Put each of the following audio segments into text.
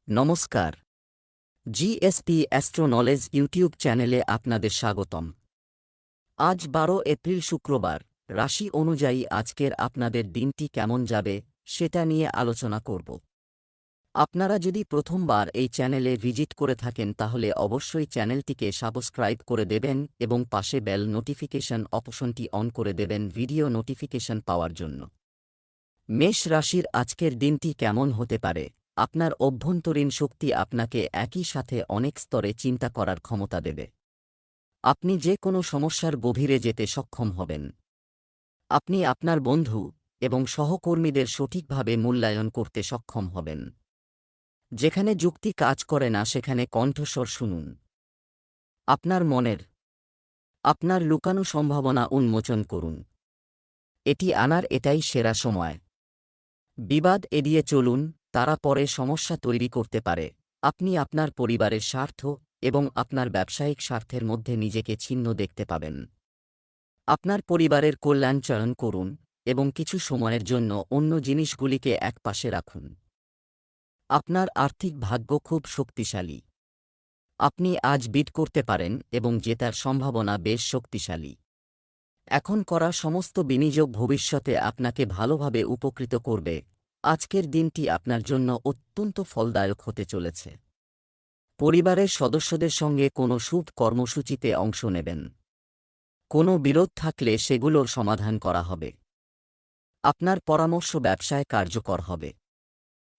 নমস্কার। GSP astro knowledge YouTube চ্যানেলে আপনাদের স্বাগতম। আজ 12 এপ্রিল শুক্রবার। রাশি অনুযায়ী আজকের আপনাদের দিনটি কেমন যাবে সেটা নিয়ে আলোচনা করব। আপনারা যদি প্রথমবার এই চ্যানেলে ভিজিট করে থাকেন তাহলে অবশ্যই চ্যানেলটিকে সাবস্ক্রাইব করে দেবেন এবং পাশে বেল নোটিফিকেশন অপশনটি অন করে দেবেন ভিডিও নোটিফিকেশন পাওয়ার জন্য। মেষ রাশির আজকের দিনটি কেমন হতে পারে? আপনার অভ্যন্তরীণ শক্তি আপনাকে একই সাথে অনেক স্তরে চিন্তা করার ক্ষমতা দেবে। আপনি যে কোনো সমস্যার গভীরে যেতে সক্ষম হবেন। আপনি আপনার বন্ধু এবং সহকর্মীদের সঠিকভাবে মূল্যায়ন করতে সক্ষম হবেন। যেখানে যুক্তি কাজ করে না সেখানে কণ্ঠস্বর শুনুন। আপনার মনের আপনার লুকানো সম্ভাবনা উন্মোচন করুন। এটাই সেরা সময়। বিবাদ এড়িয়ে চলুন, তারা পরে সমস্যা তৈরি করতে পারে। আপনি আপনার পরিবারের স্বার্থ এবং আপনার ব্যবসায়িক স্বার্থের মধ্যে নিজেকে ছিন্ন দেখতে পাবেন। আপনার পরিবারের কল্যাণ চয়ন করুন এবং কিছু সময়ের জন্য অন্য জিনিসগুলিকে একপাশে রাখুন। আপনার আর্থিক ভাগ্য খুব শক্তিশালী। আপনি আজ বিট করতে পারেন এবং জেতার সম্ভাবনা বেশ শক্তিশালী। এখন করা সমস্ত বিনিয়োগ ভবিষ্যতে আপনাকে ভালোভাবে উপকৃত করবে। আজকের দিনটি আপনার জন্য অত্যন্ত ফলদায়ক হতে চলেছে। পরিবারের সদস্যদের সঙ্গে কোনো শুভ কর্মসূচিতে অংশ নেবেন। কোনো বিরোধ থাকলে সেগুলোর সমাধান করা হবে। আপনার পরামর্শ ব্যবসায় কার্যকর হবে।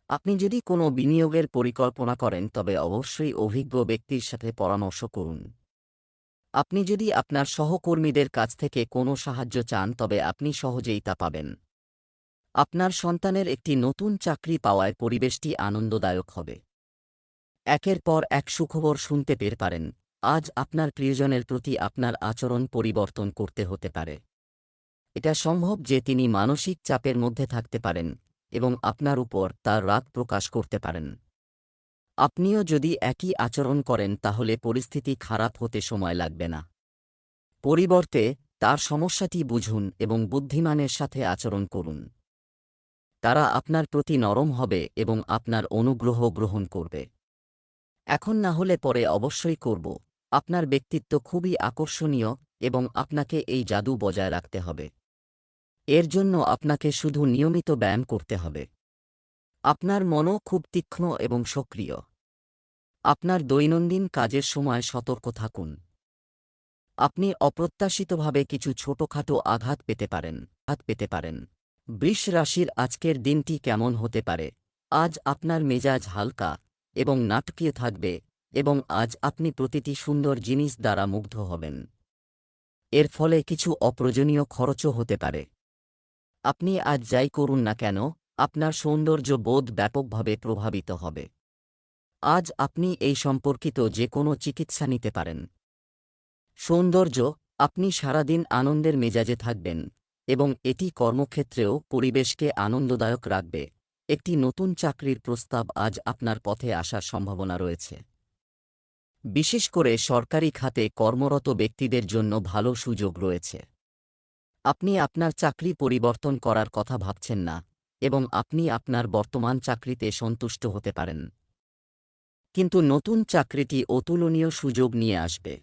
আপনি যদি কোনো বিনিয়োগের পরিকল্পনা করেন তবে অবশ্যই অভিজ্ঞ ব্যক্তির সাথে পরামর্শ করুন। আপনি যদি আপনার সহকর্মীদের কাছ থেকে কোনো সাহায্য চান তবে আপনি সহজেই তা পাবেন। আপনার সন্তানের একটি নতুন চাকরি পাওয়ায় পরিবেশটি আনন্দদায়ক হবে। একের পর এক সুখবর শুনতে পেতে পারেন। আজ আপনার প্রিয়জনের প্রতি আপনার আচরণ পরিবর্তন করতে হতে পারে। এটা সম্ভব যে তিনি মানসিক চাপের মধ্যে থাকতে পারেন এবং আপনার উপর তার রাগ প্রকাশ করতে পারেন। আপনিও যদি একই আচরণ করেন তাহলে পরিস্থিতি খারাপ হতে সময় লাগবে না। পরিবর্তে তার সমস্যাটি বুঝুন এবং বুদ্ধিমানের সাথে আচরণ করুন। তারা আপনার প্রতি নরম হবে এবং আপনার অনুগ্রহ গ্রহণ করবে। এখন না হলে পরে অবশ্যই করব। আপনার ব্যক্তিত্ব খুবই আকর্ষণীয় এবং আপনাকে এই জাদু বজায় রাখতে হবে। এর জন্য আপনাকে শুধু নিয়মিত ব্যায়াম করতে হবে। আপনার মনও খুব তীক্ষ্ণ এবং সক্রিয়। আপনার দৈনন্দিন কাজের সময় সতর্ক থাকুন। আপনি অপ্রত্যাশিতভাবে কিছু ছোটখাটো আঘাত পেতে পারেন। বৃষ রাশির আজকের দিনটি কেমন হতে পারে? আজ আপনার মেজাজ হালকা এবং নাটকীয় থাকবে এবং আজ আপনি প্রতিটি সুন্দর জিনিস দ্বারা মুগ্ধ হবেন। এর ফলে কিছু অপ্রয়োজনীয় খরচও হতে পারে। আপনি আজ যাই করুন না কেন, আপনার সৌন্দর্য বোধ ব্যাপকভাবে প্রভাবিত হবে। আজ আপনি এই সম্পর্কিত যে কোনো চিকিৎসা নিতে পারেন। সৌন্দর্য আপনি সারাদিন আনন্দের মেজাজে থাকবেন এবং এটি কর্মক্ষেত্রেও পরিবেশকে আনন্দদায়ক রাখবে। একটি নতুন চাকরির প্রস্তাব আজ আপনার পথে আসার সম্ভাবনা রয়েছে। বিশেষ করে সরকারি খাতে কর্মরত ব্যক্তিদের জন্য ভালো সুযোগ রয়েছে। আপনি আপনার চাকরি পরিবর্তন করার কথা ভাবছেন না এবং আপনি আপনার বর্তমান চাকরিতে সন্তুষ্ট হতে পারেন। কিন্তু নতুন চাকরিটি অতুলনীয় সুযোগ নিয়ে আসবে।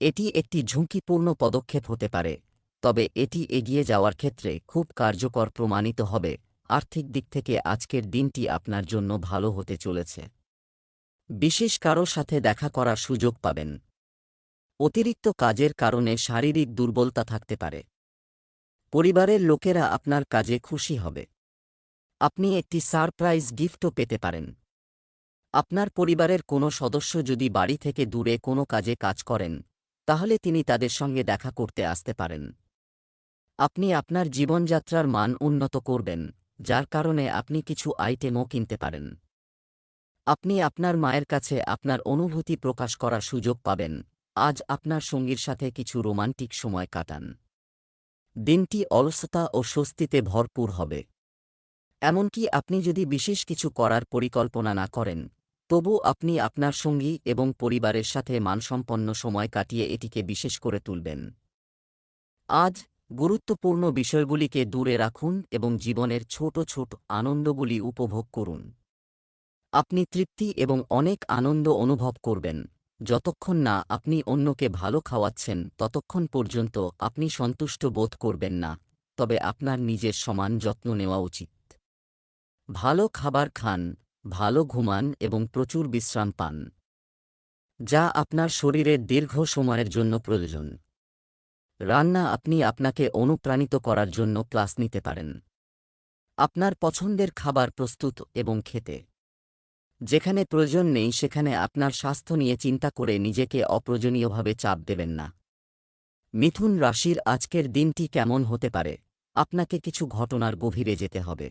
এটি একটি ঝুঁকিপূর্ণ পদক্ষেপ হতে পারে, তবে এটি এগিয়ে যাওয়ার ক্ষেত্রে খুব কার্যকর প্রমাণিত হবে। আর্থিক দিক থেকে আজকের দিনটি আপনার জন্য ভালো হতে চলেছে। বিশেষ কারো সাথে দেখা করার সুযোগ পাবেন। অতিরিক্ত কাজের কারণে শারীরিক দুর্বলতা থাকতে পারে। পরিবারের লোকেরা আপনার কাজে খুশি হবে। আপনি একটি সারপ্রাইজ গিফটও পেতে পারেন। আপনার পরিবারের কোনো সদস্য যদি বাড়ি থেকে দূরে কোনো কাজে কাজ করেন তাহলে তিনি তাদের সঙ্গে দেখা করতে আসতে পারেন। আপনি আপনার জীবনযাত্রার মান উন্নত করবেন, যার কারণে আপনি কিছু আইটেমও কিনতে পারেন। আপনি আপনার মায়ের কাছে আপনার অনুভূতি প্রকাশ করার সুযোগ পাবেন। আজ আপনার সঙ্গীর সাথে কিছু রোমান্টিক সময় কাটান। দিনটি অলসতা ও স্বস্তিতে ভরপুর হবে। এমনকি আপনি যদি বিশেষ কিছু করার পরিকল্পনা না করেন তবু আপনি আপনার সঙ্গী এবং পরিবারের সাথে মানসম্পন্ন সময় কাটিয়ে এটিকে বিশেষ করে তুলবেন। আজ গুরুত্বপূর্ণ বিষয়গুলিকে দূরে রাখুন এবং জীবনের ছোট ছোট আনন্দগুলি উপভোগ করুন। আপনি তৃপ্তি এবং অনেক আনন্দ অনুভব করবেন। যতক্ষণ না আপনি অন্যকে ভালো খাওয়াচ্ছেন ততক্ষণ পর্যন্ত আপনি সন্তুষ্ট বোধ করবেন না, তবে আপনার নিজের সমান যত্ন নেওয়া উচিত। ভালো খাবার খান, ভালো ঘুমান এবং প্রচুর বিশ্রাম পান, যা আপনার শরীরের দীর্ঘ সময়ের জন্য প্রয়োজন। রান্না আপনি আপনাকে অনুপ্রাণিত করার জন্য ক্লাস নিতে পারেন। আপনার পছন্দের খাবার প্রস্তুত এবং খেতে। যেখানে প্রয়োজন নেই সেখানে আপনার স্বাস্থ্য নিয়ে চিন্তা করে নিজেকে অপ্রয়োজনীয়ভাবে চাপ দেবেন না। মিথুন রাশির আজকের দিনটি কেমন হতে পারে? আপনাকে কিছু ঘটনার গভীরে যেতে হবে।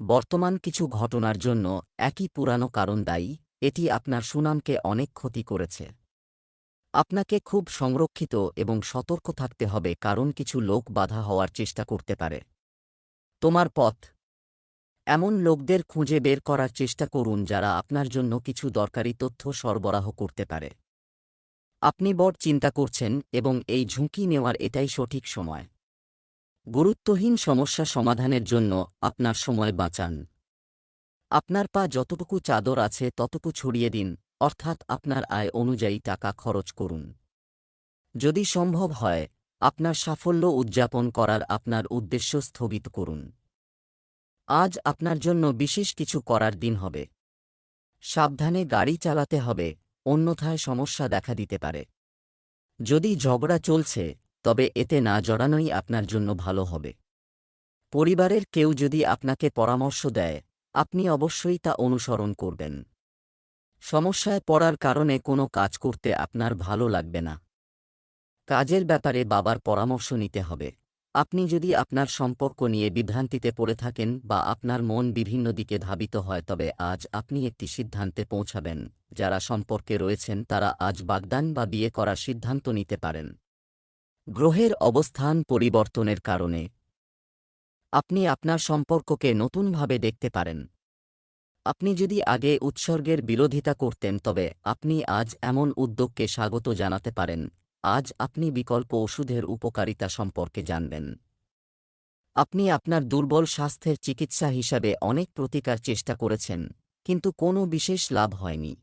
বর্তমান কিছু ঘটনার জন্য একই পুরানো কারণ দায়ী, এটি আপনার সুনামকে অনেক ক্ষতি করেছে। আপনাকে খুব সংরক্ষিত এবং সতর্ক থাকতে হবে কারণ কিছু লোক বাধা হওয়ার চেষ্টা করতে পারে। তোমার পথ। এমন লোকদের খুঁজে বের করার চেষ্টা করুন যারা আপনার জন্য কিছু দরকারি তথ্য সরবরাহ করতে পারে। আপনি বড় চিন্তা করছেন এবং এই ঝুঁকি নেওয়ার এটাই সঠিক সময়। গুরুত্বহীন সমস্যা সমাধানের জন্য আপনার সময় বাঁচান। আপনার পা যতটুকু চাদর আছে ততটুকু ছড়িয়ে দিন, অর্থাৎ আপনার আয় অনুযায়ী টাকা খরচ করুন। যদি সম্ভব হয়, আপনার সাফল্য উদযাপন করার আপনার উদ্দেশ্য স্থগিত করুন। আজ আপনার জন্য বিশেষ কিছু করার দিন হবে। সাবধানে গাড়ি চালাতে হবে, অন্যথায় সমস্যা দেখা দিতে পারে। যদি ঝগড়া চলছে, তবে এতে না জড়ানোই আপনার জন্য ভালো হবে। পরিবারের কেউ যদি আপনাকে পরামর্শ দেয়, আপনি অবশ্যই তা অনুসরণ করবেন। সমস্যায় পড়ার কারণে কোনো কাজ করতে আপনার ভালো লাগবে না। কাজের ব্যাপারে বাবার পরামর্শ নিতে হবে। আপনি যদি আপনার সম্পর্ক নিয়ে বিভ্রান্তিতে পড়ে থাকেন বা আপনার মন বিভিন্ন দিকে ধাবিত হয়, তবে আজ আপনি একটি সিদ্ধান্তে পৌঁছাবেন। যারা সম্পর্কে রয়েছেন তারা আজ বাগদান বা বিয়ে করার সিদ্ধান্ত নিতে পারেন। গ্রহের অবস্থান পরিবর্তনের কারণে আপনি আপনার সম্পর্ককে নতুনভাবে দেখতে পারেন। আপনি যদি আগে উৎসর্গের বিরোধিতা করতেন, তবে আপনি আজ এমন উদ্যোগকে স্বাগত জানাতে পারেন। আজ আপনি বিকল্প ওষুধের উপকারিতা সম্পর্কে জানবেন। আপনি আপনার দুর্বল স্বাস্থ্যের চিকিৎসা হিসাবে অনেক প্রতিকার চেষ্টা করেছেন, কিন্তু কোনো বিশেষ লাভ হয়নি।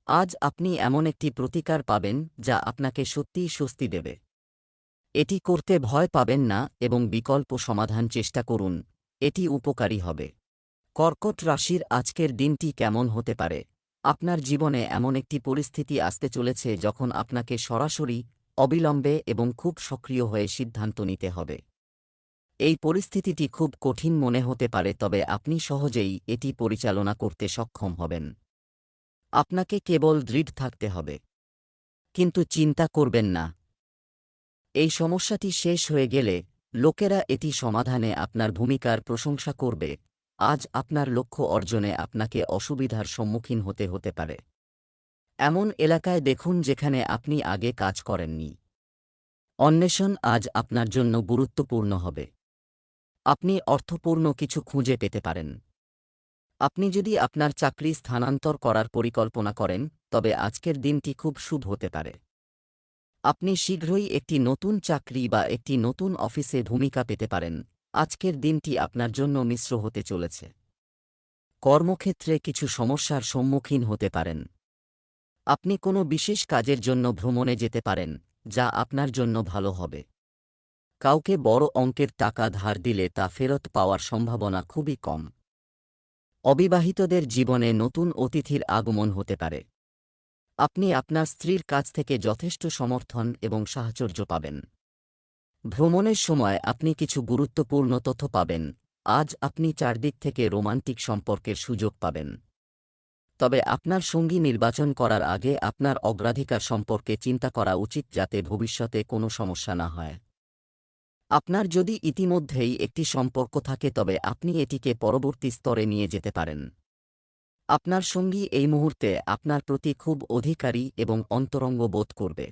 আজ আপনি এমন একটি প্রতিকার পাবেন যা আপনাকে সত্যিই স্বস্তি দেবে। এটি করতে ভয় পাবেন না এবং বিকল্প সমাধান চেষ্টা করুন, এটি উপকারী হবে। কর্কট রাশির আজকের দিনটি কেমন হতে পারে? আপনার জীবনে এমন একটি পরিস্থিতি আসতে চলেছে যখন আপনাকে সরাসরি, অবিলম্বে এবং খুব সক্রিয় হয়ে সিদ্ধান্ত নিতে হবে। এই পরিস্থিতিটি খুব কঠিন মনে হতে পারে, তবে আপনি সহজেই এটি পরিচালনা করতে সক্ষম হবেন। আপনাকে কেবল দৃঢ় থাকতে হবে। কিন্তু চিন্তা করবেন না। এই সমস্যাটি শেষ হয়ে গেলে লোকেরা এটি সমাধানে আপনার ভূমিকার প্রশংসা করবে। আজ আপনার লক্ষ্য অর্জনে আপনাকে অসুবিধার সম্মুখীন হতে পারে। এমন এলাকায় দেখুন যেখানে আপনি আগে কাজ করেননি। অন্বেষণ আজ আপনার জন্য গুরুত্বপূর্ণ হবে। আপনি অর্থপূর্ণ কিছু খুঁজে পেতে পারেন। আপনি যদি আপনার চাকরি স্থানান্তর করার পরিকল্পনা করেন, তবে আজকের দিনটি খুব শুভ হতে পারে। আপনি শীঘ্রই একটি নতুন চাকরি বা একটি নতুন অফিসে ভূমিকা পেতে পারেন। আজকের দিনটি আপনার জন্য মিশ্র হতে চলেছে। কর্মক্ষেত্রে কিছু সমস্যার সম্মুখীন হতে পারেন। আপনি কোনো বিশেষ কাজের জন্য ভ্রমণে যেতে পারেন, যা আপনার জন্য ভালো হবে। কাউকে বড় অঙ্কের টাকা ধার দিলে তা ফেরত পাওয়ার সম্ভাবনা খুবই কম। অবিবাহিতদের জীবনে নতুন অতিথির আগমন হতে পারে। আপনি আপনার স্ত্রীর কাছ থেকে যথেষ্ট সমর্থন এবং সাহচর্য পাবেন। ভ্রমণের সময় আপনি কিছু গুরুত্বপূর্ণ তথ্য পাবেন। আজ আপনি চারদিক থেকে রোমান্টিক সম্পর্কের সুযোগ পাবেন। তবে আপনার সঙ্গী নির্বাচন করার আগে আপনার অগ্রাধিকার সম্পর্কে চিন্তা করা উচিত যাতে ভবিষ্যতে কোনো সমস্যা না হয়। আপনার যদি ইতিমধ্যেই একটি সম্পর্ক থাকে তবে আপনি এটিকে পরবর্তী স্তরে নিয়ে যেতে পারেন। আপনার সঙ্গী এই মুহূর্তে আপনার প্রতি খুব অধিকারী এবং অন্তরঙ্গ বোধ করবে।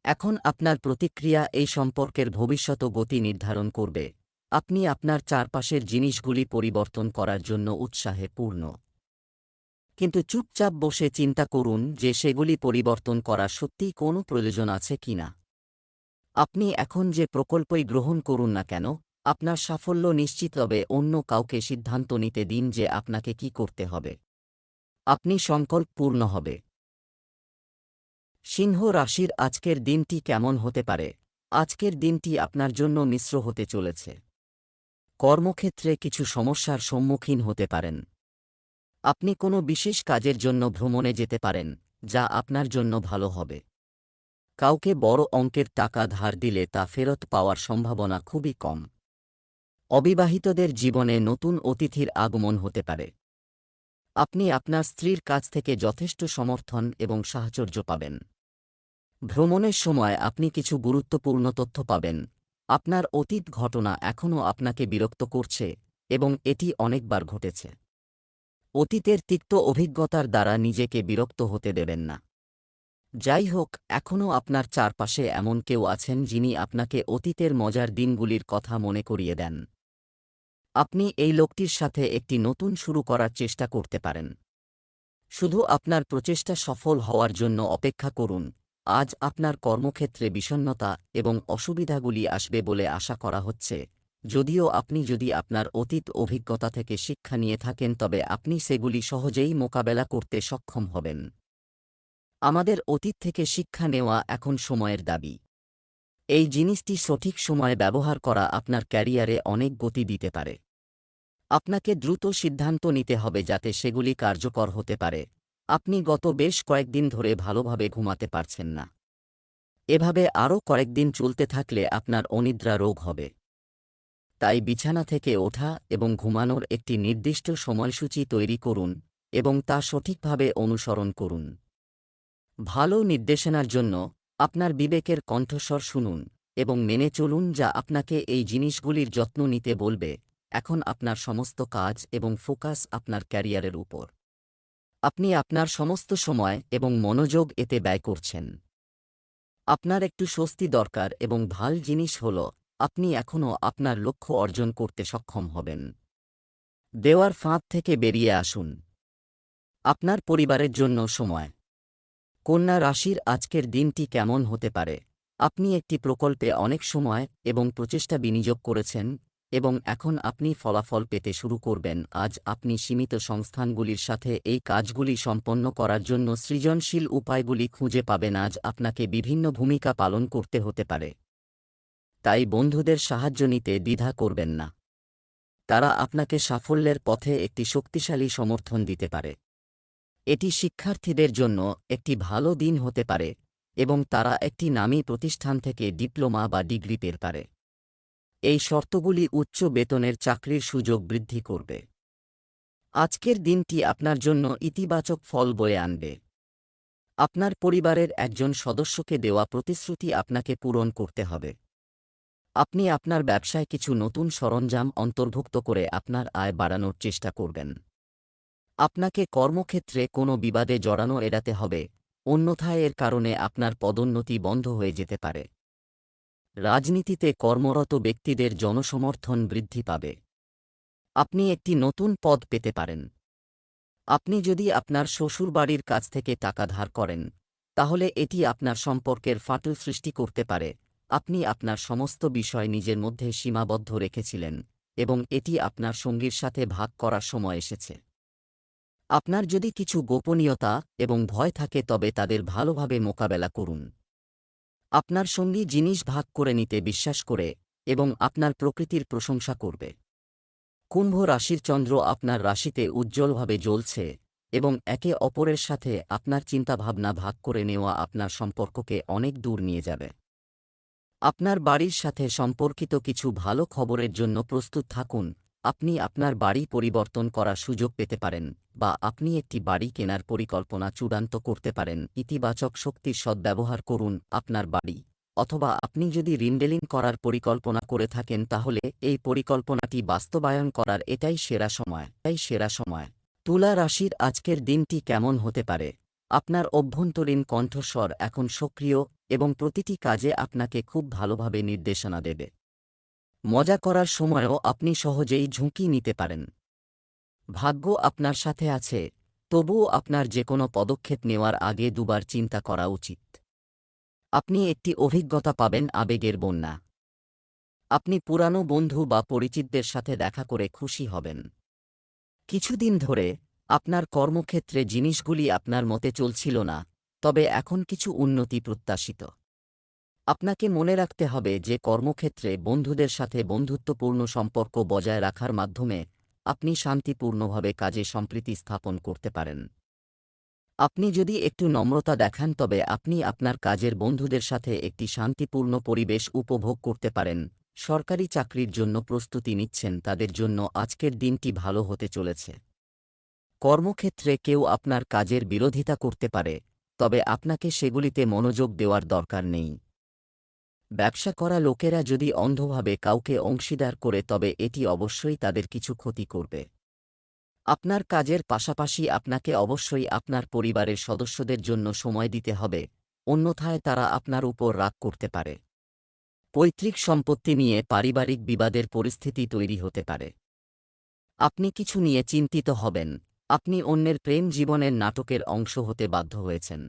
এখন আপনার প্রতিক্রিয়া এই সম্পর্কের ভবিষ্যৎ গতি নির্ধারণ করবে। আপনি আপনার চারপাশের জিনিসগুলি পরিবর্তন করার জন্য উৎসাহে পূর্ণ। কিন্তু চুপচাপ বসে চিন্তা করুন যে সেগুলি পরিবর্তন করার সত্যিই কোনো প্রয়োজন আছে কিনা। আপনি এখন যে প্রকল্পই গ্রহণ করুন না কেন, আপনার সাফল্য নিশ্চিত, তবে অন্য কাউকে সিদ্ধান্ত নিতে দিন যে আপনাকে কি করতে হবে। আপনি সংকল্প পূর্ণ হবে। সিংহ রাশির আজকের দিনটি কেমন হতে পারে? আজকের দিনটি আপনার জন্য মিশ্র হতে চলেছে। কর্মক্ষেত্রে কিছু সমস্যার সম্মুখীন হতে পারেন। আপনি কোনো বিশেষ কাজের জন্য ভ্রমণে যেতে পারেন, যা আপনার জন্য ভালো হবে। কাউকে বড় অঙ্কের টাকা ধার দিলে তা ফেরত পাওয়ার সম্ভাবনা খুবই কম। অবিবাহিতদের জীবনে নতুন অতিথির আগমন হতে পারে। আপনি আপনার স্ত্রীর কাছ থেকে যথেষ্ট সমর্থন এবং সাহচর্য পাবেন। ভ্রমণের সময় আপনি কিছু গুরুত্বপূর্ণ তথ্য পাবেন। আপনার অতীত ঘটনা এখনও আপনাকে বিরক্ত করছে, এবং এটি অনেকবার ঘটেছে। অতীতের তিক্ত অভিজ্ঞতার দ্বারা নিজেকে বিরক্ত হতে দেবেন না। যাই হোক, এখনও আপনার চারপাশে এমন কেউ আছেন যিনি আপনাকে অতীতের মজার দিনগুলির কথা মনে করিয়ে দেন। আপনি এই লোকটির সাথে একটি নতুন শুরু করার চেষ্টা করতে পারেন। শুধু আপনার প্রচেষ্টা সফল হওয়ার জন্য অপেক্ষা করুন। আজ আপনার কর্মক্ষেত্রে বিষণ্ণতা এবং অসুবিধাগুলি আসবে বলে আশা করা হচ্ছে। যদিও আপনি যদি আপনার অতীত অভিজ্ঞতা থেকে শিক্ষা নিয়ে থাকেন, তবে আপনি সেগুলি সহজেই মোকাবেলা করতে সক্ষম হবেন। আমাদের অতীত থেকে শিক্ষা নেওয়া এখন সময়ের দাবি। এই জিনিসটি সঠিক সময়ে ব্যবহার করা আপনার ক্যারিয়ারে অনেক গতি দিতে পারে। আপনাকে দ্রুত সিদ্ধান্ত নিতে হবে যাতে সেগুলি কার্যকর হতে পারে। আপনি গত বেশ কয়েকদিন ধরে ভালোভাবে ঘুমাতে পারছেন না। এভাবে আরও কয়েকদিন চলতে থাকলে আপনার অনিদ্রা রোগ হবে। তাই বিছানা থেকে ওঠা এবং ঘুমানোর একটি নির্দিষ্ট সময়সূচি তৈরি করুন এবং তা সঠিকভাবে অনুসরণ করুন। ভালো নির্দেশনার জন্য আপনার বিবেকের কণ্ঠস্বর শুনুন এবং মেনে চলুন যা আপনাকে এই জিনিসগুলির যত্ন নিতে বলবে। এখন আপনার সমস্ত কাজ এবং ফোকাস আপনার ক্যারিয়ারের উপর। আপনি আপনার সমস্ত সময় এবং মনোযোগ এতে ব্যয় করছেন। আপনার একটু স্বস্তি দরকার, এবং ভাল জিনিস হল আপনি এখনও আপনার লক্ষ্য অর্জন করতে সক্ষম হবেন। দেওয়ার ফাঁদ থেকে বেরিয়ে আসুন। আপনার পরিবারের জন্য সময়। কন্যা রাশির আজকের দিনটি কেমন হতে পারে? আপনি একটি প্রকল্পে অনেক সময় এবং প্রচেষ্টা বিনিয়োগ করেছেন, এবং এখন আপনি ফলাফল পেতে শুরু করবেন। আজ আপনি সীমিত সংস্থানগুলির সাথে এই কাজগুলি সম্পন্ন করার জন্য সৃজনশীল উপায়গুলি খুঁজে পাবেন। আজ আপনাকে বিভিন্ন ভূমিকা পালন করতে হতে পারে। তাই বন্ধুদের সাহায্য নিতে দ্বিধা করবেন না। তারা আপনাকে সাফল্যের পথে একটি শক্তিশালী সমর্থন দিতে পারে। এটি শিক্ষার্থীদের জন্য একটি ভালো দিন হতে পারে, এবং তারা একটি নামী প্রতিষ্ঠান থেকে ডিপ্লোমা বা ডিগ্রি পেতে পারে। এই শর্তগুলি উচ্চ বেতনের চাকরির সুযোগ বৃদ্ধি করবে। আজকের দিনটি আপনার জন্য ইতিবাচক ফল বয়ে আনবে। আপনার পরিবারের একজন সদস্যকে দেওয়া প্রতিশ্রুতি আপনাকে পূরণ করতে হবে। আপনি আপনার ব্যবসায় কিছু নতুন সরঞ্জাম অন্তর্ভুক্ত করে আপনার আয় বাড়ানোর চেষ্টা করবেন। আপনাকে কর্মক্ষেত্রে কোনো বিবাদে জড়ানো এড়াতে হবে, অন্যথায় এর কারণে আপনার পদোন্নতি বন্ধ হয়ে যেতে পারে। রাজনীতিতে কর্মরত ব্যক্তিদের জনসমর্থন বৃদ্ধি পাবে। আপনি একটি নতুন পদ পেতে পারেন। আপনি যদি আপনার শ্বশুরবাড়ির কাছ থেকে টাকা ধার করেন, তাহলে এটি আপনার সম্পর্কের ফাটল সৃষ্টি করতে পারে। আপনি আপনার সমস্ত বিষয় নিজের মধ্যে সীমাবদ্ধ রেখেছিলেন, এবং এটি আপনার সঙ্গীর সাথে ভাগ করার সময় এসেছে। আপনার যদি কিছু গোপনীয়তা এবং ভয় থাকে, তবে তাদের ভালোভাবে মোকাবেলা করুন। আপনার সঙ্গী জিনিস ভাগ করে নিতে বিশ্বাস করে এবং আপনার প্রকৃতির প্রশংসা করবে। কুম্ভ রাশির চন্দ্র আপনার রাশিতে উজ্জ্বলভাবে জ্বলছে, এবং একে অপরের সাথে আপনার চিন্তাভাবনা ভাগ করে নেওয়া আপনার সম্পর্ককে অনেক দূর নিয়ে যাবে। আপনার বাড়ির সাথে সম্পর্কিত কিছু ভালো খবরের জন্য প্রস্তুত থাকুন। আপনি আপনার বাড়ি পরিবর্তন করার সুযোগ পেতে পারেন, বা আপনি একটি বাড়ি কেনার পরিকল্পনা চূড়ান্ত করতে পারেন। ইতিবাচক শক্তির সদ্ব্যবহার করুন। আপনার বাড়ি, অথবা আপনি যদি রিমডেলিং করার পরিকল্পনা করে থাকেন, তাহলে এই পরিকল্পনাটি বাস্তবায়ন করার এটাই সেরা সময়। তুলা রাশির আজকের দিনটি কেমন হতে পারে? আপনার অভ্যন্তরীণ কণ্ঠস্বর এখন সক্রিয়, এবং প্রতিটি কাজে আপনাকে খুব ভালোভাবে নির্দেশনা দেবে। মজা করার সময়ও আপনি সহজেই ঝুঁকি নিতে পারেন। ভাগ্য আপনার সাথে আছে, তবুও আপনার যেকোনো পদক্ষেপ নেওয়ার আগে দুবার চিন্তা করা উচিত। আপনি একটি অভিজ্ঞতা পাবেন, আবেগের বন্যা। আপনি পুরানো বন্ধু বা পরিচিতদের সাথে দেখা করে খুশি হবেন। কিছুদিন ধরে আপনার কর্মক্ষেত্রে জিনিসগুলি আপনার মতে চলছিল না, তবে এখন কিছু উন্নতি প্রত্যাশিত। আপনাকে মনে রাখতে হবে যে কর্মক্ষেত্রে বন্ধুদের সাথে বন্ধুত্বপূর্ণ সম্পর্ক বজায় রাখার মাধ্যমে আপনি শান্তিপূর্ণভাবে কাজে সম্প্রীতি স্থাপন করতে পারেন। আপনি যদি একটু নম্রতা দেখান তবে আপনি আপনার কাজের বন্ধুদের সাথে একটি শান্তিপূর্ণ পরিবেশ উপভোগ করতে পারেন। সরকারি চাকরির জন্য প্রস্তুতি নিচ্ছেন তাদের জন্য আজকের দিনটি ভালো হতে চলেছে। কর্মক্ষেত্রে কেউ আপনার কাজের বিরোধিতা করতে পারে, তবে আপনাকে সেগুলিতে মনোযোগ দেওয়ার দরকার নেই। ব্যবসা করা লোকেরা যদি অন্ধভাবে কাউকে অংশীদার করে তবে এটি অবশ্যই তাদের কিছু ক্ষতি করবে। আপনার কাজের পাশাপাশি আপনাকে অবশ্যই আপনার পরিবারের সদস্যদের জন্য সময় দিতে হবে, অন্যথায় তারা আপনার উপর রাগ করতে পারে। পৈতৃক সম্পত্তি নিয়ে পারিবারিক বিবাদের পরিস্থিতি তৈরি হতে পারে। আপনি কিছু নিয়ে চিন্তিত হবেন, আপনি অন্যের প্রেম জীবনের নাটকের অংশ হতে বাধ্য হয়েছেন।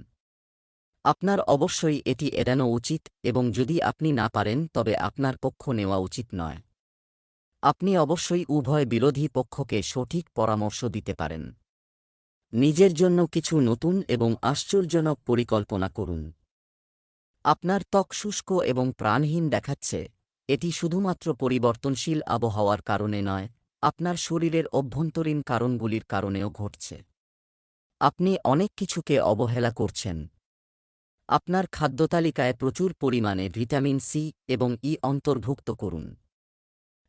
আপনার অবশ্যই এটি এড়ানো উচিত এবং যদি আপনি না পারেন তবে আপনার পক্ষ নেওয়া উচিত নয়। আপনি অবশ্যই উভয় বিরোধী পক্ষকে সঠিক পরামর্শ দিতে পারেন। নিজের জন্য কিছু নতুন এবং আশ্চর্যজনক পরিকল্পনা করুন। আপনার ত্বক শুষ্ক এবং প্রাণহীন দেখাচ্ছে, এটি শুধুমাত্র পরিবর্তনশীল আবহাওয়ার কারণে নয়, আপনার শরীরের অভ্যন্তরীণ কারণগুলির কারণেও ঘটছে। আপনি অনেক কিছুকে অবহেলা করছেন। আপনার খাদ্যতালিকায় প্রচুর পরিমাণে ভিটামিন সি এবং ই অন্তর্ভুক্ত করুন।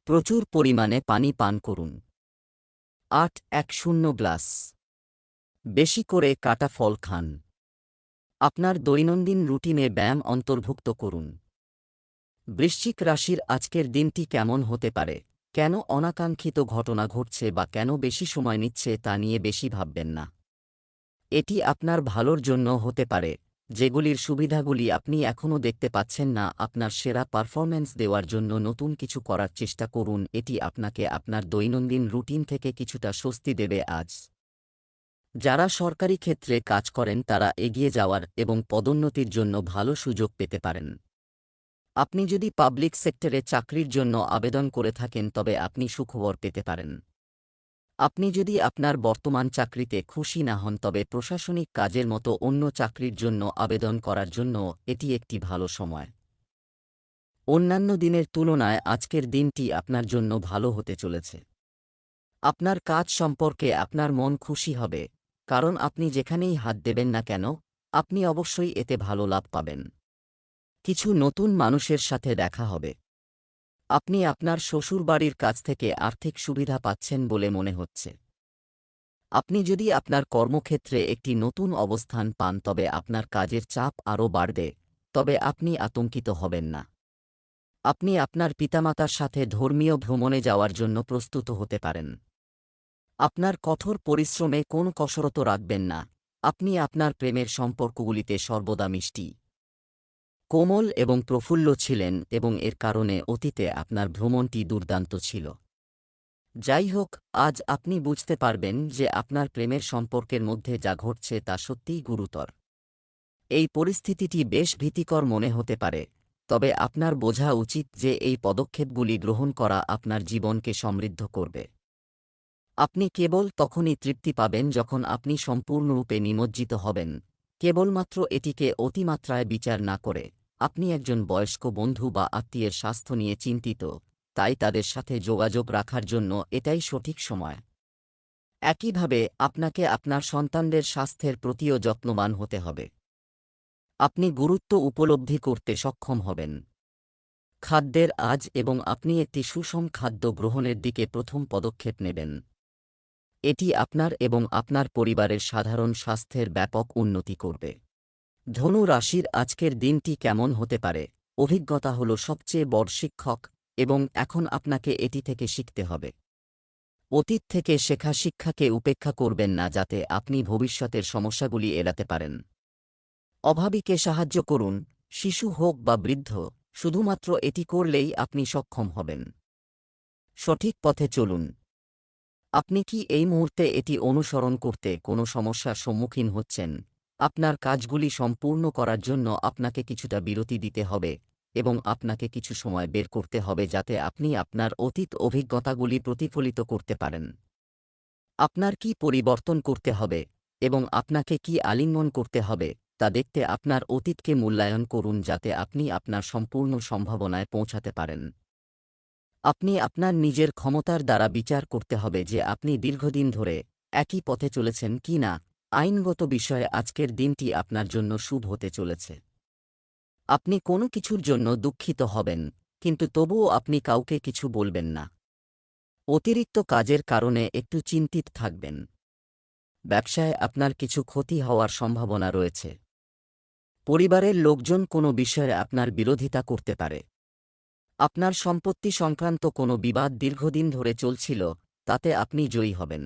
প্রচুর পরিমাণে পানি পান করুন। 8-1-0 গ্লাস। বেশি করে কাটা ফল খান। আপনার দৈনন্দিন রুটিনে ব্যায়াম অন্তর্ভুক্ত করুন। বৃশ্চিক রাশির আজকের দিনটি কেমন হতে পারে, কেন অনাকাঙ্ক্ষিত ঘটনা ঘটছে বা কেন বেশি সময় নিচ্ছে তা নিয়ে বেশি ভাববেন না। এটি আপনার ভালোর জন্য হতে পারে, যেগুলির সুবিধাগুলি আপনি এখনও দেখতে পাচ্ছেন না। আপনার সেরা পারফরম্যান্স দেওয়ার জন্য নতুন কিছু করার চেষ্টা করুন, এটি আপনাকে আপনার দৈনন্দিন রুটিন থেকে কিছুটা স্বস্তি দেবে আজ। যারা সরকারি ক্ষেত্রে কাজ করেন তারা এগিয়ে যাওয়ার এবং পদোন্নতির জন্য ভালো সুযোগ পেতে পারেন। আপনি যদি পাবলিক সেক্টরে চাকরির জন্য আবেদন করে থাকেন তবে আপনি সুখবর পেতে পারেন। আপনি যদি আপনার বর্তমান চাকরিতে খুশি না হন তবে প্রশাসনিক কাজের মতো অন্য চাকরির জন্য আবেদন করার জন্য এটি একটি ভালো সময়। অন্যান্য দিনের তুলনায় আজকের দিনটি আপনার জন্য ভালো হতে চলেছে। আপনার কাজ সম্পর্কে আপনার মন খুশি হবে, কারণ আপনি যেখানেই হাত দেবেন না কেন, আপনি অবশ্যই এতে ভালো লাভ পাবেন। কিছু নতুন মানুষের সাথে দেখা হবে। আপনি আপনার শ্বশুরবাড়ির কাছ থেকে আর্থিক সুবিধা পাচ্ছেন বলে মনে হচ্ছে। আপনি যদি আপনার কর্মক্ষেত্রে একটি নতুন অবস্থান পান তবে আপনার কাজের চাপ আরও বাড়বে, তবে আপনি আতঙ্কিত হবেন না। আপনি আপনার পিতামাতার সাথে ধর্মীয় ভ্রমণে যাওয়ার জন্য প্রস্তুত হতে পারেন। আপনার কঠোর পরিশ্রমে কোন কসরত রাখবেন না, আপনি আপনার প্রেমের সম্পর্কগুলিতে সর্বদা মিষ্টি, কোমল এবং প্রফুল্ল ছিলেন এবং এর কারণে অতীতে আপনার ভ্রমণটি দুর্দান্ত ছিল। যাই হোক, আজ আপনি বুঝতে পারবেন যে আপনার প্রেমের সম্পর্কের মধ্যে যা ঘটছে তা সত্যিই গুরুতর। এই পরিস্থিতিটি বেশ ভীতিকর মনে হতে পারে, তবে আপনার বোঝা উচিত যে এই পদক্ষেপগুলি গ্রহণ করা আপনার জীবনকে সমৃদ্ধ করবে। আপনি কেবল তখনই তৃপ্তি পাবেন যখন আপনি সম্পূর্ণরূপে নিমজ্জিত হবেন, কেবলমাত্র এটিকে অতিমাত্রায় বিচার না করে। আপনি একজন বয়স্ক বন্ধু বা আত্মীয়ের স্বাস্থ্য নিয়ে চিন্তিত, তাই তাদের সাথে যোগাযোগ রাখার জন্য এটাই সঠিক সময়। একইভাবে আপনাকে আপনার সন্তানদের স্বাস্থ্যের প্রতিও যত্নবান হতে হবে। আপনি গুরুত্ব উপলব্ধি করতে সক্ষম হবেন। খাদ্যের আজ এবং আপনি একটি সুষম খাদ্য গ্রহণের দিকে প্রথম পদক্ষেপ নেবেন। এটি আপনার এবং আপনার পরিবারের সাধারণ স্বাস্থ্যের ব্যাপক উন্নতি করবে। ধনু রাশির আজকের দিনটি কেমন হতে পারে, অভিজ্ঞতা হল সবচেয়ে বড় শিক্ষক এবং এখন আপনাকে এটি থেকে শিখতে হবে। অতীত থেকে শেখা শিক্ষাকে উপেক্ষা করবেন না যাতে আপনি ভবিষ্যতের সমস্যাগুলি এড়াতে পারেন। অভাবীকে সাহায্য করুন, শিশু হোক বা বৃদ্ধ, শুধুমাত্র এটি করলেই আপনি সক্ষম হবেন। সঠিক পথে চলুন। আপনি কি এই মুহূর্তে এটি অনুসরণ করতে কোনো সমস্যার সম্মুখীন হচ্ছেন? আপনার কাজগুলি সম্পূর্ণ করার জন্য আপনাকে কিছুটা বিরতি দিতে হবে, এবং আপনাকে কিছু সময় বের করতে হবে যাতে আপনি আপনার অতীত অভিজ্ঞতাগুলি প্রতিফলিত করতে পারেন। আপনার কি পরিবর্তন করতে হবে এবং আপনাকে কি আলিঙ্গন করতে হবে তা দেখতে আপনার অতীতকে মূল্যায়ন করুন যাতে আপনি আপনার সম্পূর্ণ সম্ভাবনায় পৌঁছাতে পারেন। আপনি আপনার নিজের ক্ষমতার দ্বারা বিচার করতে হবে যে আপনি দীর্ঘদিন ধরে একই পথে চলেছেন কি না। আইনগত বিষয়ে আজকের দিনটি আপনার জন্য শুভ হতে চলেছে। আপনি কোনো কিছুর জন্য দুঃখিত হবেন, কিন্তু তবুও আপনি কাউকে কিছু বলবেন না। অতিরিক্ত কাজের কারণে একটু চিন্তিত থাকবেন। ব্যবসায় আপনার কিছু ক্ষতি হওয়ার সম্ভাবনা রয়েছে। পরিবারের লোকজন কোনো বিষয়ে আপনার বিরোধিতা করতে পারে। আপনার সম্পত্তি সংক্রান্ত কোনো বিবাদ দীর্ঘদিন ধরে চলছিল, তাতে আপনি জয়ী হবেন।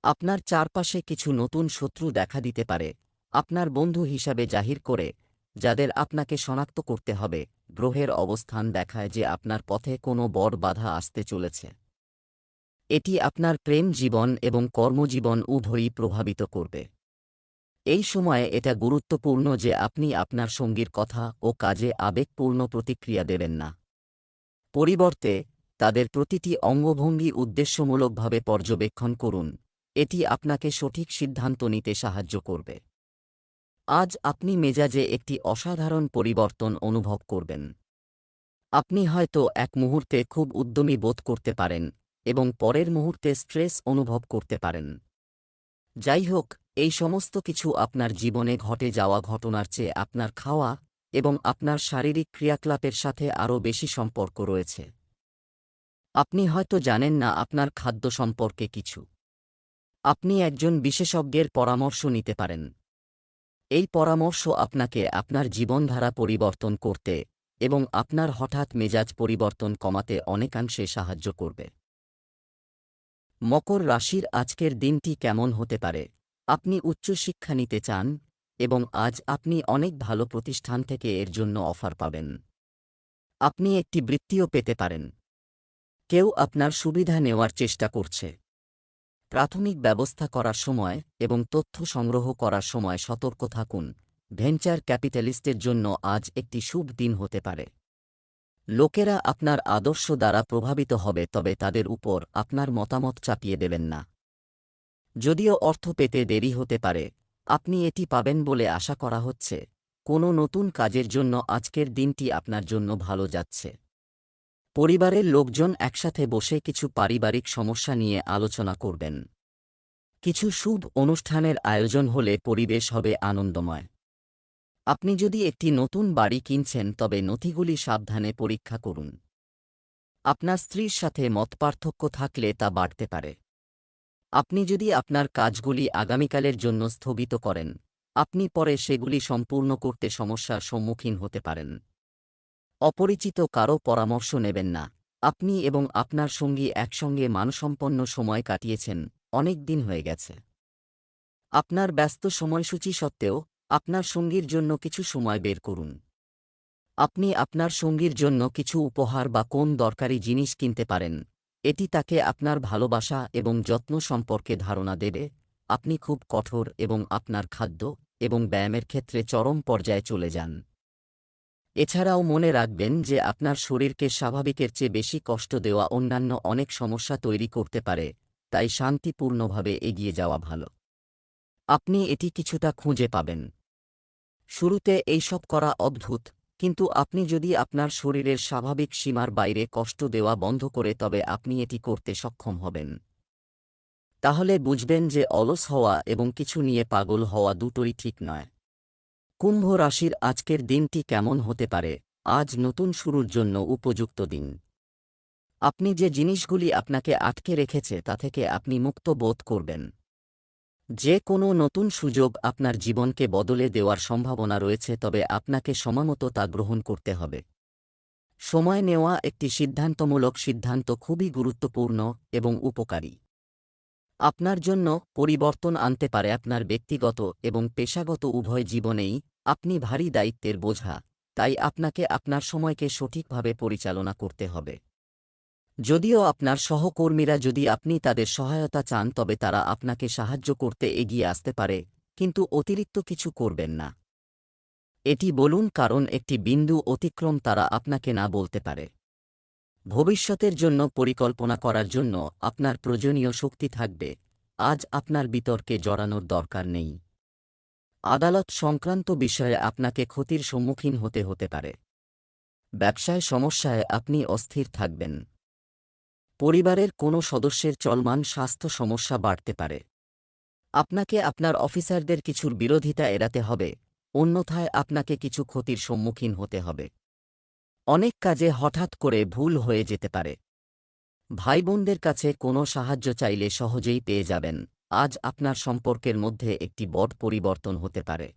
আপনার চারপাশে কিছু নতুন শত্রু দেখা দিতে পারে, আপনার বন্ধু হিসাবে জাহির করে, যাদের আপনাকে শনাক্ত করতে হবে। গ্রহের অবস্থান দেখায় যে আপনার পথে কোনো বড় বাধা আসতে চলেছে। এটি আপনার প্রেম জীবন এবং কর্মজীবন উভয়ই প্রভাবিত করবে। এই সময়ে এটা গুরুত্বপূর্ণ যে আপনি আপনার সঙ্গীর কথা ও কাজে আবেগপূর্ণ প্রতিক্রিয়া দেবেন না। পরিবর্তে তাদের প্রতিটি অঙ্গভঙ্গি উদ্দেশ্যমূলকভাবে পর্যবেক্ষণ করুন। এটি আপনাকে সঠিক সিদ্ধান্ত নিতে সাহায্য করবে। আজ আপনি মেজাজে একটি অসাধারণ পরিবর্তন অনুভব করবেন। আপনি হয়তো এক মুহূর্তে খুব উদ্যমী বোধ করতে পারেন এবং পরের মুহূর্তে স্ট্রেস অনুভব করতে পারেন। যাই হোক, এই সমস্ত কিছু আপনার জীবনে ঘটে যাওয়া ঘটনার চেয়ে আপনার খাওয়া এবং আপনার শারীরিক ক্রিয়াকলাপের সাথে আরও বেশি সম্পর্ক রয়েছে। আপনি হয়তো জানেন না আপনার খাদ্য সম্পর্কে কিছু। আপনি একজন বিশেষজ্ঞের পরামর্শ নিতে পারেন। এই পরামর্শ আপনাকে আপনার জীবনধারা পরিবর্তন করতে এবং আপনার হঠাৎ মেজাজ পরিবর্তন কমাতে অনেকাংশে সাহায্য করবে। মকর রাশির আজকের দিনটি কেমন হতে পারে? আপনি উচ্চশিক্ষা নিতে চান এবং আজ আপনি অনেক ভালো প্রতিষ্ঠান থেকে এর জন্য অফার পাবেন। আপনি একটি বৃত্তিও পেতে পারেন। কেউ আপনার সুবিধা নেওয়ার চেষ্টা করছে। প্রাথমিক ব্যবস্থা করার সময় এবং তথ্য সংগ্রহ করার সময় সতর্ক থাকুন। ভেঞ্চার ক্যাপিটালিস্টের জন্য আজ একটি শুভ দিন হতে পারে। লোকেরা আপনার আদর্শ দ্বারা প্রভাবিত হবে, তবে তাদের উপর আপনার মতামত চাপিয়ে দেবেন না। যদিও অর্থ পেতে দেরি হতে পারে, আপনি এটি পাবেন বলে আশা করা হচ্ছে। কোনো নতুন কাজের জন্য আজকের দিনটি আপনার জন্য ভালো যাচ্ছে। পরিবারের লোকজন একসাথে বসে কিছু পারিবারিক সমস্যা নিয়ে আলোচনা করবেন। কিছু শুভ অনুষ্ঠানের আয়োজন হলে পরিবেশ হবে আনন্দময়। আপনি যদি একটি নতুন বাড়ি কিনছেন তবে নথিগুলি সাবধানে পরীক্ষা করুন। আপনার স্ত্রীর সাথে মতপার্থক্য থাকলে তা বাড়তে পারে। আপনি যদি আপনার কাজগুলি আগামীকালের জন্য স্থগিত করেন, আপনি পরে সেগুলি সম্পূর্ণ করতে সমস্যার সম্মুখীন হতে পারেন। অপরিচিত কারও পরামর্শ নেবেন না। আপনি এবং আপনার সঙ্গী একসঙ্গে মানসম্পন্ন সময় কাটিয়েছেন, অনেক দিন হয়ে গেছে। আপনার ব্যস্ত সময়সূচি সত্ত্বেও আপনার সঙ্গীর জন্য কিছু সময় বের করুন। আপনি আপনার সঙ্গীর জন্য কিছু উপহার বা কোন দরকারি জিনিস কিনতে পারেন। এটি তাকে আপনার ভালোবাসা এবং যত্ন সম্পর্কে ধারণা দেবে। আপনি খুব কঠোর এবং আপনার খাদ্য এবং ব্যায়ামের ক্ষেত্রে চরম পর্যায়ে চলে যান। এছাড়াও মনে রাখবেন যে আপনার শরীরকে স্বাভাবিকের চেয়ে বেশি কষ্ট দেওয়া অন্যান্য অনেক সমস্যা তৈরি করতে পারে, তাই শান্তিপূর্ণভাবে এগিয়ে যাওয়া ভালো। আপনি এটি কিছুটা খুঁজে পাবেন। শুরুতে এইসব করা অদ্ভুত, কিন্তু আপনি যদি আপনার শরীরের স্বাভাবিক সীমার বাইরে কষ্ট দেওয়া বন্ধ করে তবে আপনি এটি করতে সক্ষম হবেন। তাহলে বুঝবেন যে অলস হওয়া এবং কিছু নিয়ে পাগল হওয়া দুটোই ঠিক নয়। কুম্ভ রাশির আজকের দিনটি কেমন হতে পারে? আজ নতুন শুরুর জন্য উপযুক্ত দিন। আপনি যে জিনিসগুলি আপনাকে আটকে রেখেছে তা থেকে আপনি মুক্ত বোধ করবেন। যে কোনো নতুন সুযোগ আপনার জীবনকে বদলে দেওয়ার সম্ভাবনা রয়েছে, তবে আপনাকে সময়মতো তা গ্রহণ করতে হবে। সময় নেওয়া একটি সিদ্ধান্তমূলক সিদ্ধান্ত খুবই গুরুত্বপূর্ণ এবং উপকারী। আপনার জন্য পরিবর্তন আনতে পারে আপনার ব্যক্তিগত এবং পেশাগত উভয় জীবনেই। আপনি ভারী দায়িত্বের বোঝা, তাই আপনাকে আপনার সময়কে সঠিকভাবে পরিচালনা করতে হবে। যদিও আপনার সহকর্মীরা যদি আপনি তাদের সহায়তা চান তবে তারা আপনাকে সাহায্য করতে এগিয়ে আসতে পারে, কিন্তু অতিরিক্ত কিছু করবেন না। এটি বলুন, কারণ একটি বিন্দু অতিক্রম তারা আপনাকে না বলতে পারে। ভবিষ্যতের জন্য পরিকল্পনা করার জন্য আপনার প্রয়োজনীয় শক্তি থাকবে। আজ আপনার বিতর্কে জড়ানোর দরকার নেই। আদালত সংক্রান্ত বিষয়ে আপনাকে ক্ষতির সম্মুখীন হতে পারে। ব্যবসায় সমস্যায় আপনি অস্থির থাকবেন। পরিবারের কোনো সদস্যের চলমান স্বাস্থ্য সমস্যা বাড়তে পারে। আপনাকে আপনার অফিসারদের কিছুর বিরোধিতা এড়াতে হবে, অন্যথায় আপনাকে কিছু ক্ষতির সম্মুখীন হতে হবে। অনেক কাজে হঠাৎ করে ভুল হয়ে যেতে পারে। ভাইবোনদের কাছে কোনো সাহায্য চাইলে সহজেই পেয়ে যাবেন। আজ আপনার সম্পর্কের মধ্যে একটি বড় পরিবর্তন হতে পারে।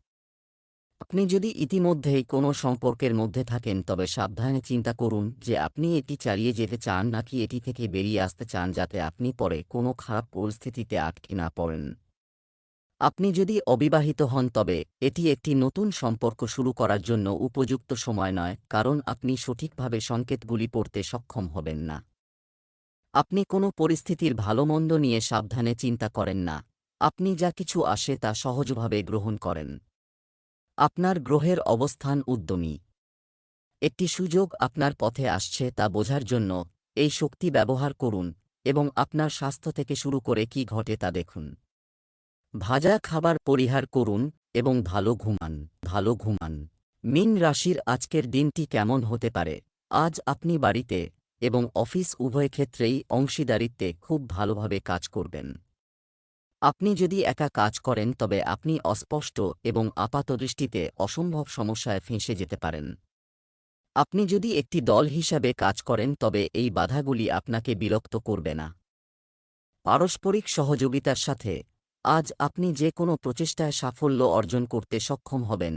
আপনি যদি ইতিমধ্যেই কোনো সম্পর্কের মধ্যে থাকেন, তবে সাবধানে চিন্তা করুন যে আপনি এটি চালিয়ে যেতে চান নাকি এটি থেকে বেরিয়ে আসতে চান, যাতে আপনি পরে কোনো খারাপ পরিস্থিতিতে আটকে না পড়েন। আপনি যদি অবিবাহিত হন, তবে এটি একটি নতুন সম্পর্ক শুরু করার জন্য উপযুক্ত সময় নয়, কারণ আপনি সঠিকভাবে সংকেতগুলি পড়তে সক্ষম হবেন না। আপনি কোনো পরিস্থিতির ভালোমন্দ নিয়ে সাবধানে চিন্তা করেন না। আপনি যা কিছু আসে তা সহজভাবে গ্রহণ করেন। আপনার গ্রহের অবস্থান উদ্যমী। একটি সুযোগ আপনার পথে আসছে তা বোঝার জন্য এই শক্তি ব্যবহার করুন এবং আপনার স্বাস্থ্য থেকে শুরু করে কি ঘটে তা দেখুন। ভাজা খাবার পরিহার করুন এবং ভালো ঘুমান। মীন রাশির আজকের দিনটি কেমন হতে পারে? আজ আপনি বাড়িতে এবং অফিস উভয় ক্ষেত্রেই অংশীদারিত্বে খুব ভালোভাবে কাজ করবেন। আপনি যদি একা কাজ করেন, তবে আপনি অস্পষ্ট এবং আপাতদৃষ্টিতে অসম্ভব সমস্যায় ফেঁসে যেতে পারেন। আপনি যদি একটি দল হিসাবে কাজ করেন, তবে এই বাধাগুলি আপনাকে বিরক্ত করবে না। পারস্পরিক সহযোগিতার সাথে আজ আপনি যে কোনো প্রচেষ্টায় সাফল্য অর্জন করতে সক্ষম হবেন।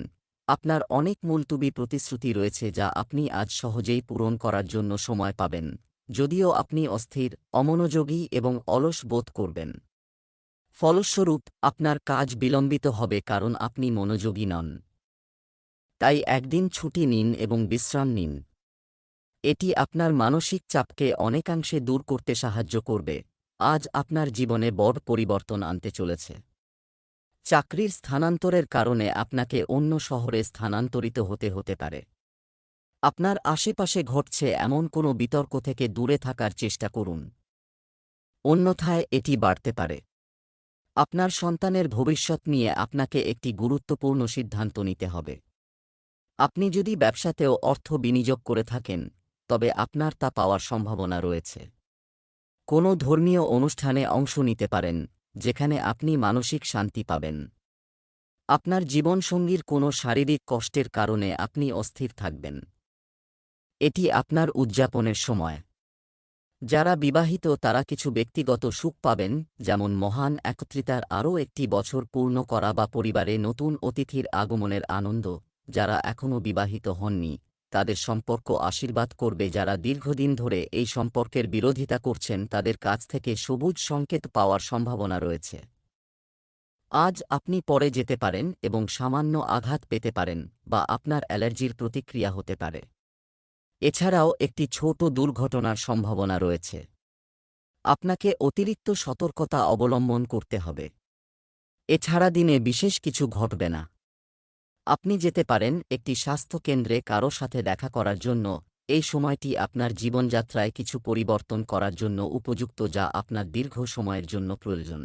আপনার অনেক মুলতুবি প্রতিশ্রুতি রয়েছে যা আপনি আজ সহজেই পূরণ করার জন্য সময় পাবেন, যদিও আপনি অস্থির, অমনোযোগী এবং অলস বোধ করবেন। ফলস্বরূপ আপনার কাজ বিলম্বিত হবে, কারণ আপনি মনোযোগী নন। তাই একদিন ছুটি নিন এবং বিশ্রাম নিন। এটি আপনার মানসিক চাপকে অনেকাংশে দূর করতে সাহায্য করবে। আজ আপনার জীবনে বড় পরিবর্তন আনতে চলেছে। চাকরির স্থানান্তরের কারণে আপনাকে অন্য শহরে স্থানান্তরিত হতে পারে। আপনার আশেপাশে ঘটছে এমন কোনো বিতর্ক থেকে দূরে থাকার চেষ্টা করুন, অন্যথায় এটি বাড়তে পারে। আপনার সন্তানের ভবিষ্যৎ নিয়ে আপনাকে একটি গুরুত্বপূর্ণ সিদ্ধান্ত নিতে হবে। আপনি যদি ব্যবসাতেও অর্থ বিনিয়োগ করে থাকেন, তবে আপনার তা পাওয়ার সম্ভাবনা রয়েছে। কোনো ধর্মীয় অনুষ্ঠানে অংশ নিতে পারেন, যেখানে আপনি মানসিক শান্তি পাবেন। আপনার জীবনসঙ্গীর কোনো শারীরিক কষ্টের কারণে আপনি অস্থির থাকবেন। এটি আপনার উদযাপনের সময়। যারা বিবাহিত তারা কিছু ব্যক্তিগত সুখ পাবেন, যেমন মহান একত্রিতার আরও একটি বছর পূর্ণ করা বা পরিবারে নতুন অতিথির আগমনের আনন্দ। যারা এখনও বিবাহিত হননি, তাদের সম্পর্ক আশীর্বাদ করবে। যারা দীর্ঘদিন ধরে এই সম্পর্কের বিরোধিতা করছেন, তাদের কাছ থেকে সবুজ সংকেত পাওয়ার সম্ভাবনা রয়েছে। আজ আপনি পড়ে যেতে পারেন এবং সামান্য আঘাত পেতে পারেন, বা আপনার অ্যালার্জির প্রতিক্রিয়া হতে পারে। এছাড়াও একটি ছোট দুর্ঘটনার সম্ভাবনা রয়েছে। আপনাকে অতিরিক্ত সতর্কতা অবলম্বন করতে হবে। এছাড়া দিনে বিশেষ কিছু ঘটবে না। আপনি যেতে পারেন একটি স্বাস্থ্য কেন্দ্রে কারো সাথে দেখা করার জন্য। এই সময়টি আপনার জীবনযাত্রায় কিছু পরিবর্তন করার জন্য উপযুক্ত, যা আপনার দীর্ঘ সময়ের জন্য প্রয়োজন।